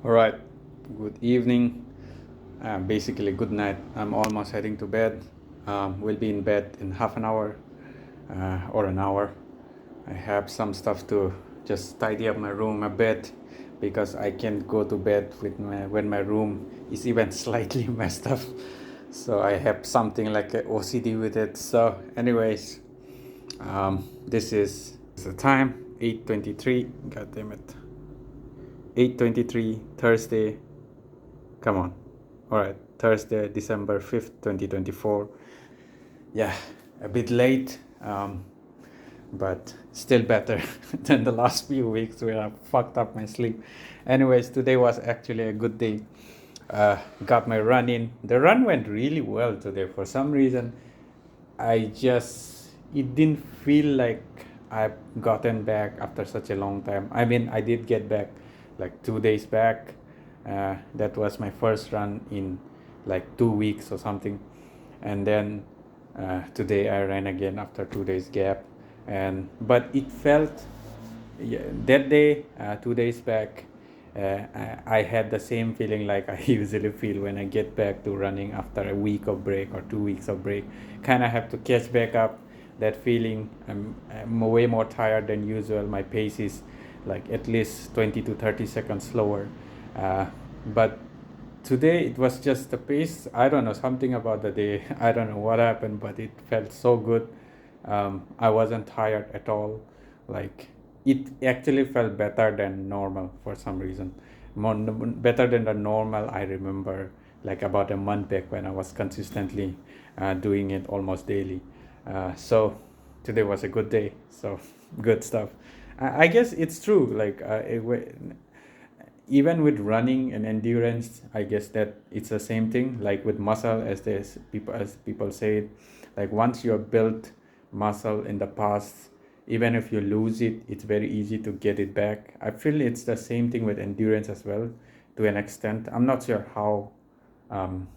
All right, good evening. Basically, good night. I'm almost heading to bed. We'll be in bed in half an hour or an hour. I have some stuff to just tidy up my room a bit because I can't go to bed when my room is even slightly messed up. So I have something like a OCD with it. So, anyways, this is the time 8:23. God damn it. 8:23 Thursday. Come on. All right, Thursday, December 5th, 2024. Yeah, a bit late, but still better than the last few weeks where I fucked up my sleep. Anyways, today was actually a good day. Got my run in. The run went really well today. For some reason, it didn't feel like I've gotten back after such a long time. I mean, I did get back like 2 days back. That was my first run in like 2 weeks or something. And then today I ran again after 2 days gap. But it felt, yeah, that day, 2 days back, I had the same feeling like I usually feel when I get back to running after a week of break or 2 weeks of break. Kind of have to catch back up that feeling. I'm way more tired than usual. My pace is like at least 20 to 30 seconds slower. But today it was just the pace. I don't know, something about the day. I don't know what happened, but it felt so good. I wasn't tired at all. Like, it actually felt better than normal for some reason. Better than the normal I remember, like about a month back when I was consistently doing it almost daily. So today was a good day. So good stuff. I guess it's true. Like, even with running and endurance, I guess that it's the same thing. Like with muscle, as people say it, like once you have built muscle in the past, even if you lose it, it's very easy to get it back. I feel it's the same thing with endurance as well, to an extent. I'm not sure how um,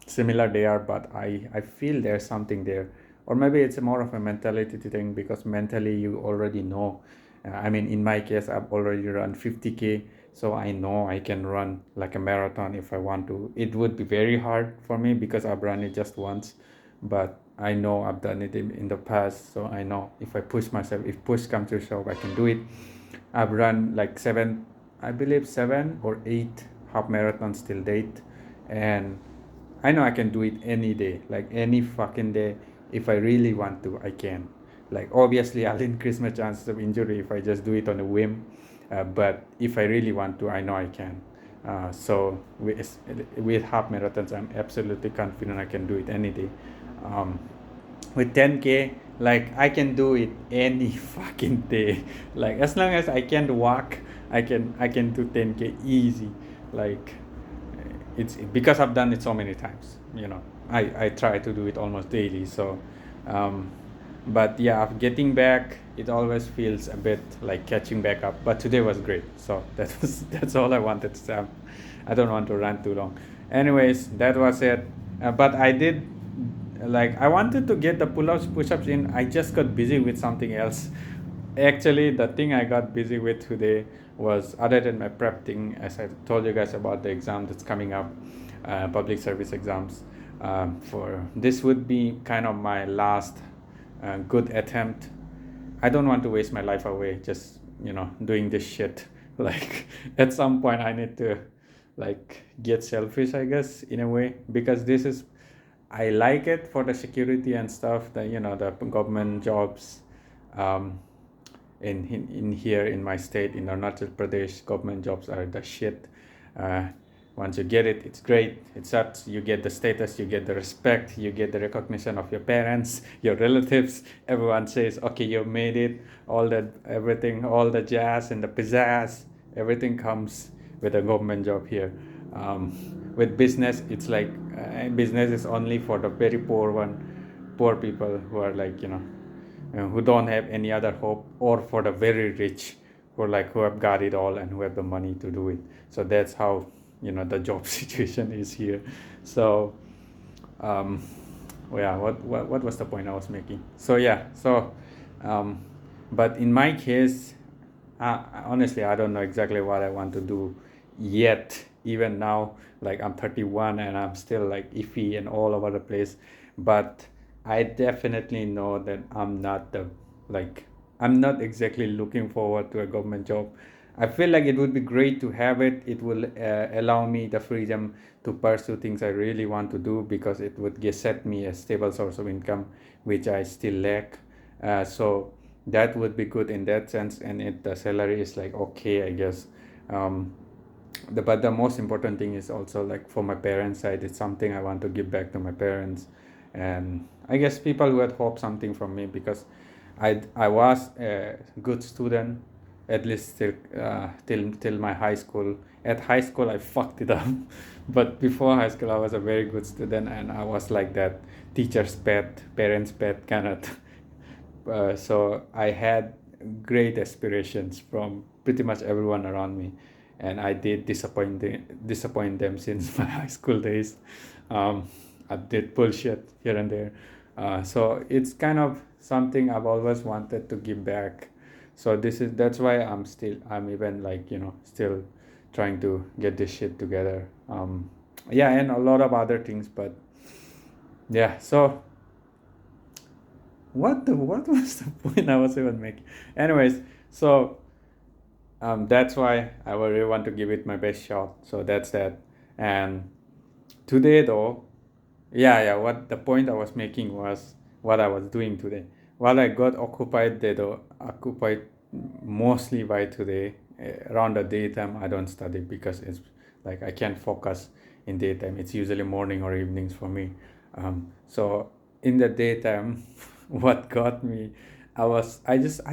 similar they are, but I feel there's something there. Or maybe it's more of a mentality thing, because mentally you already know. I mean, in my case, I've already run 50K, so I know I can run like a marathon if I want to. It would be very hard for me because I've run it just once, but I know I've done it in the past, so I know if I push myself, if push comes to shove, I can do it. I've run like I believe 7 or 8 half marathons till date, and I know I can do it any day, like any fucking day. If I really want to, I can. Like, obviously, I'll increase my chances of injury if I just do it on a whim. But if I really want to, I know I can. So with half marathons, I'm absolutely confident I can do it any day. Um, with 10K, like, I can do it any fucking day. Like, as long as I can walk, I can do 10K easy. Like, it's because I've done it so many times. I try to do it almost daily. So um, but yeah, getting back, it always feels a bit like catching back up, but today was great. So that's all I wanted to say. I don't want to rant too long. Anyways, that was it. But I did, like, I wanted to get the push-ups in. I just got busy with something else. Actually, the thing I got busy with today was, other than my prep thing, as I told you guys about the exam that's coming up, public service exams. For this would be kind of my last good attempt. I don't want to waste my life away just doing this shit. Like, at some point I need to, like, get selfish, I guess, in a way, because I like it for the security and stuff, the government jobs. um, in here in my state, in Arunachal Pradesh, government jobs are the shit. uh, Once you get it, it's great. It sucks. You get the status, you get the respect, you get the recognition of your parents, your relatives. Everyone says, okay, you made it. All that, everything, all the jazz and the pizzazz, everything comes with a government job here. With business, it's like, business is only for the very poor people who are, like, who don't have any other hope, or for the very rich, who have got it all and who have the money to do it. So that's how the job situation is here. So um yeah, what was the point I was making? So yeah, um but in my case, honestly, I don't know exactly what I want to do yet. Even now, like I'm 31 and I'm still like iffy and all over the place. But I definitely know that like I'm not exactly looking forward to a government job. I feel like it would be great to have it. It will allow me the freedom to pursue things I really want to do, because it would set me a stable source of income, which I still lack. So that would be good in that sense, and the salary is like okay, I guess. Um, but the most important thing is also like for my parents' side, it's something I want to give back to my parents, and I guess people who had hoped something from me, because I was a good student, at least till my high school. At high school, I fucked it up, but before high school, I was a very good student, and I was like that teacher's pet, parents' pet kind of. So I had great aspirations from pretty much everyone around me, and I did disappoint them since my high school days. Um, I did bullshit here and there, so it's kind of something I've always wanted to give back. So that's why I'm even like still trying to get this shit together. Yeah, and a lot of other things, but yeah. So what was the point I was even making? Anyways, so that's why I really want to give it my best shot. So that's that. And today though, yeah, what the point I was making was what I was doing today. While I got occupied mostly by today, around the daytime I don't study, because it's like I can't focus in daytime. It's usually morning or evenings for me. So in the daytime, what got me, I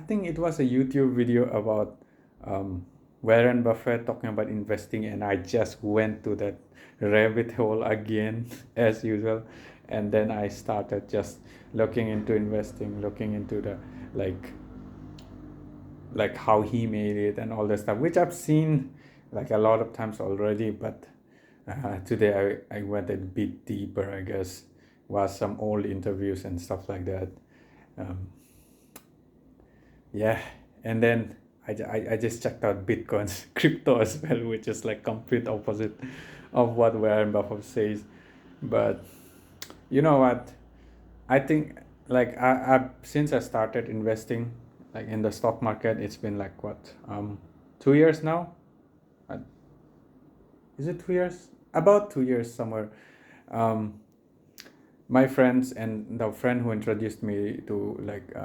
think it was a YouTube video about um, Warren Buffett talking about investing, and I just went to that rabbit hole again as usual, and then I started just looking into investing, looking into the like how he made it and all that stuff, which I've seen like a lot of times already, but today I went a bit deeper, I guess, was some old interviews and stuff like that. um, yeah, and then I just checked out Bitcoin's crypto as well, which is like complete opposite of what Warren Buffett says. But you know what? I think like I since I started investing like in the stock market, it's been like what 2 years now. Uh, is it 2 years? About 2 years somewhere. Um, my friends and the friend who introduced me to like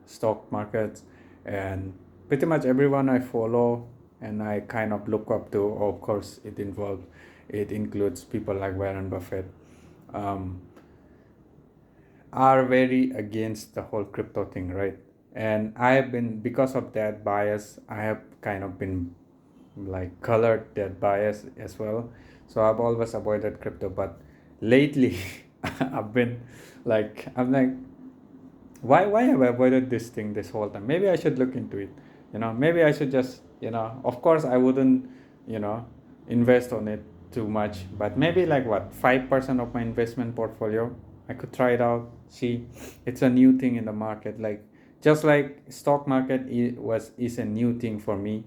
stock markets, and pretty much everyone I follow and I kind of look up to, of course it includes people like Warren Buffett, um, are very against the whole crypto thing, right? And I have been, because of that bias, I have kind of been like colored that bias as well. So I've always avoided crypto, but lately I'm like, why have I avoided this thing this whole time? Maybe I should look into it. Maybe I should just, of course I wouldn't, you know, invest on it too much, but maybe like what, 5% of my investment portfolio, I could try it out, see. It's a new thing in the market, like just like stock market is a new thing for me,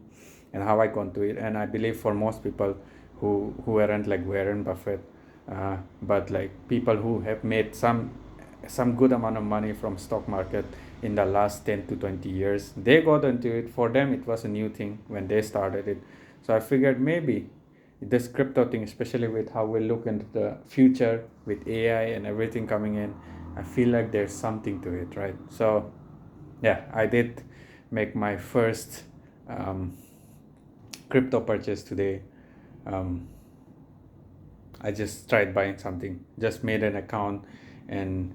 and how I got to it, and I believe for most people who aren't like Warren Buffett, but like people who have made some good amount of money from stock market in the last 10 to 20 years, they got into it. For them it was a new thing when they started it. So I figured maybe this crypto thing, especially with how we look into the future with AI and everything coming in, I feel like there's something to it, right? So yeah, I did make my first um, crypto purchase today. um, I just tried buying something, just made an account and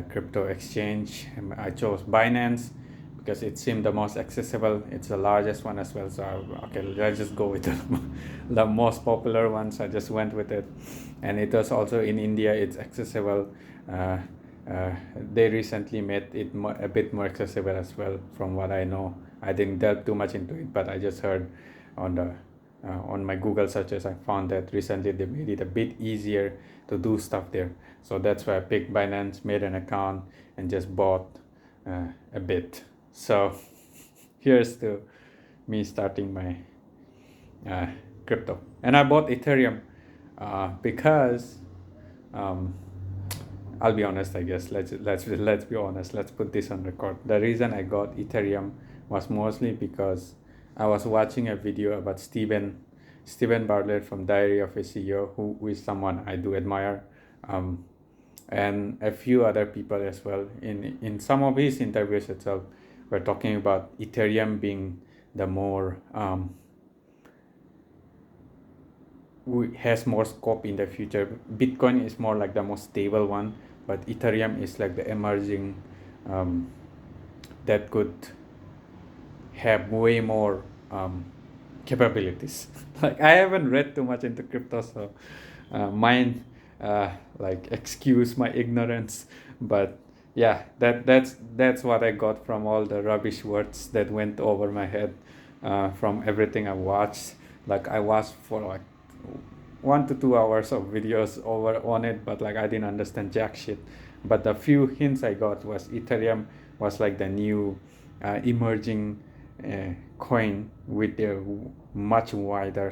crypto exchange. I chose Binance because it seemed the most accessible. It's the largest one as well. So okay, let's just go with the most popular ones. I just went with it, and it was also in India. It's accessible. Uh, they recently made it a bit more accessible as well, from what I know. I didn't delve too much into it, but I just heard on the on my Google searches, I found that recently they made it a bit easier to do stuff there. So that's why I picked Binance, made an account, and just bought a bit. So here's to me starting my uh, crypto. And I bought Ethereum because I'll be honest, I guess. Let's be honest. Let's put this on record. The reason I got Ethereum was mostly because I was watching a video about Stephen Bartlett from Diary of a CEO, who is someone I do admire, and a few other people as well. In some of his interviews itself, we're talking about Ethereum being the more has more scope in the future. Bitcoin is more like the most stable one, but Ethereum is like the emerging that could have way more capabilities. Like I haven't read too much into crypto, so mind like excuse my ignorance, but yeah, that's what I got from all the rubbish words that went over my head from everything I watched. Like I watched for like 1 to 2 hours of videos over on it, but like I didn't understand jack shit. But the few hints I got was Ethereum was like the new emerging coin with a much wider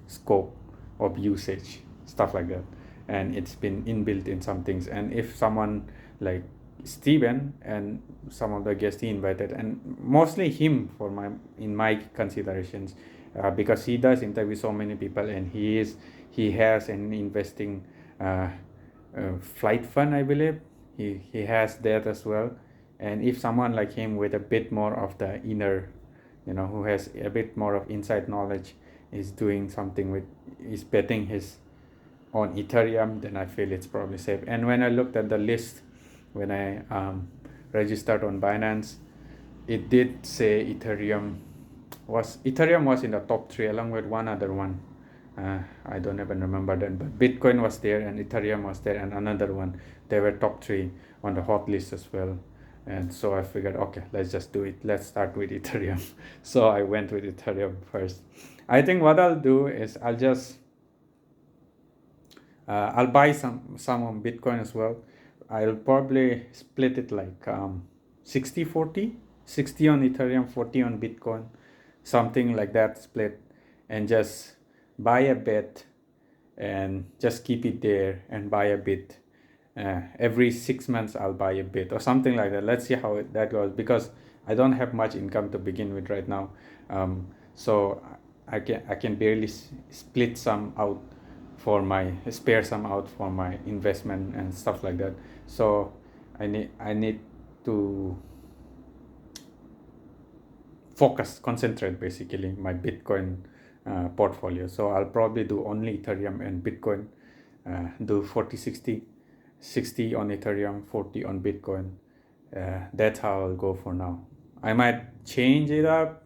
scope of usage, stuff like that, and it's been inbuilt in some things. And if someone like Steven and some of the guests he invited, and mostly him for in my considerations, because he does interview so many people, and he has an investing flight fund, I believe. He has that as well. And if someone like him with a bit more of the inner, who has a bit more of inside knowledge, is doing something is betting his on Ethereum, then I feel it's probably safe. And when I looked at the list, when I registered on Binance, it did say Ethereum was in the top 3 along with one other one. I don't even remember that, but Bitcoin was there and Ethereum was there and another one. They were top 3 on the hot list as well. And so I figured, okay, let's just do it. Let's start with Ethereum. So I went with Ethereum first. I think what I'll do is I'll just I'll buy some on Bitcoin as well. I'll probably split it like 60-40, 60 on Ethereum, 40 on Bitcoin, something like that split, and just buy a bit and just keep it there and buy a bit. Every 6 months I'll buy a bit or something like that. Let's see how that goes, because I don't have much income to begin with right now. So I can barely split some out spare some out for my investment and stuff like that. So I need to concentrate basically my Bitcoin portfolio. So I'll probably do only Ethereum and Bitcoin, do 40-60 on Ethereum, 40 on Bitcoin. That's how I'll go for now. I might change it up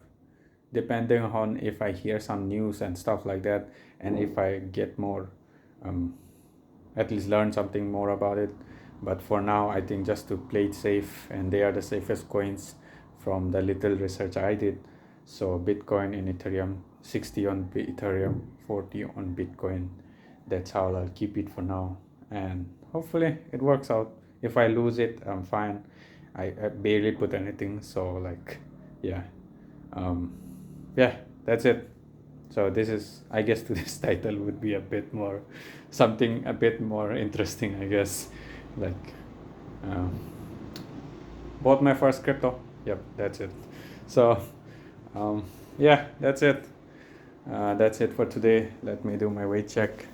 depending on if I hear some news and stuff like that, and if I get more at least learn something more about it. But for now, I think just to play it safe, and they are the safest coins from the little research I did. So Bitcoin and Ethereum, 60 on Ethereum, 40 on Bitcoin. That's how I'll keep it for now, and hopefully it works out. If I lose it, I'm fine. I barely put anything, so like yeah, that's it. So this is, I guess, today's title would be a bit more interesting, I guess. Like bought my first crypto. Yep, that's it. So that's it. That's it for today. Let me do my weight check.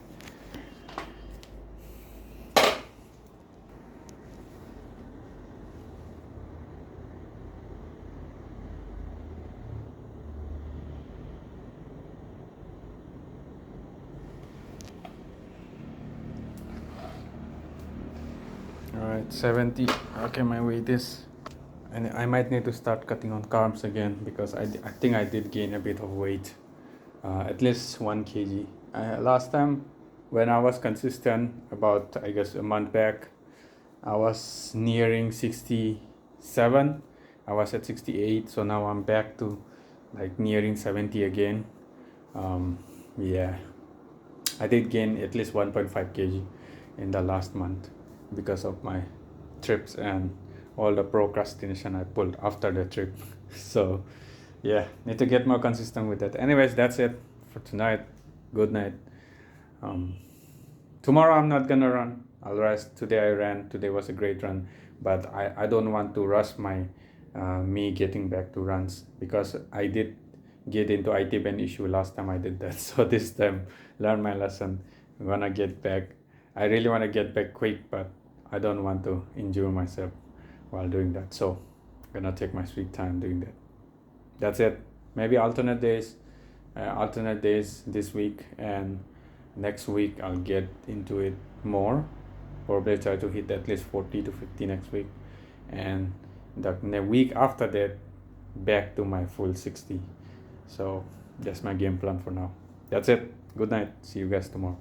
Alright, 70. Okay, my weight is, and I might need to start cutting on carbs again, because I think I did gain a bit of weight, at least 1 kg. Last time when I was consistent, about I guess a month back, I was nearing 67. I was at 68, so now I'm back to like nearing 70 again. Yeah, I did gain at least 1.5 kg in the last month because of my trips and all the procrastination I pulled after the trip. So yeah, need to get more consistent with that. Anyways, that's it for tonight. Good night. um, Tomorrow I'm not gonna run. I'll rest. Today I ran. Today was a great run, but I don't want to rush my me getting back to runs, because I did get into IT band issue last time I did that. So this time, learn my lesson. I'm gonna get back. I really want to get back quick, but I don't want to injure myself while doing that. So I'm gonna take my sweet time doing that. That's it. Maybe alternate days this week, and next week I'll get into it more. Probably try to hit at least 40 to 50 next week, and the week after that, back to my full 60. So that's my game plan for now. That's it. Good night. See you guys tomorrow.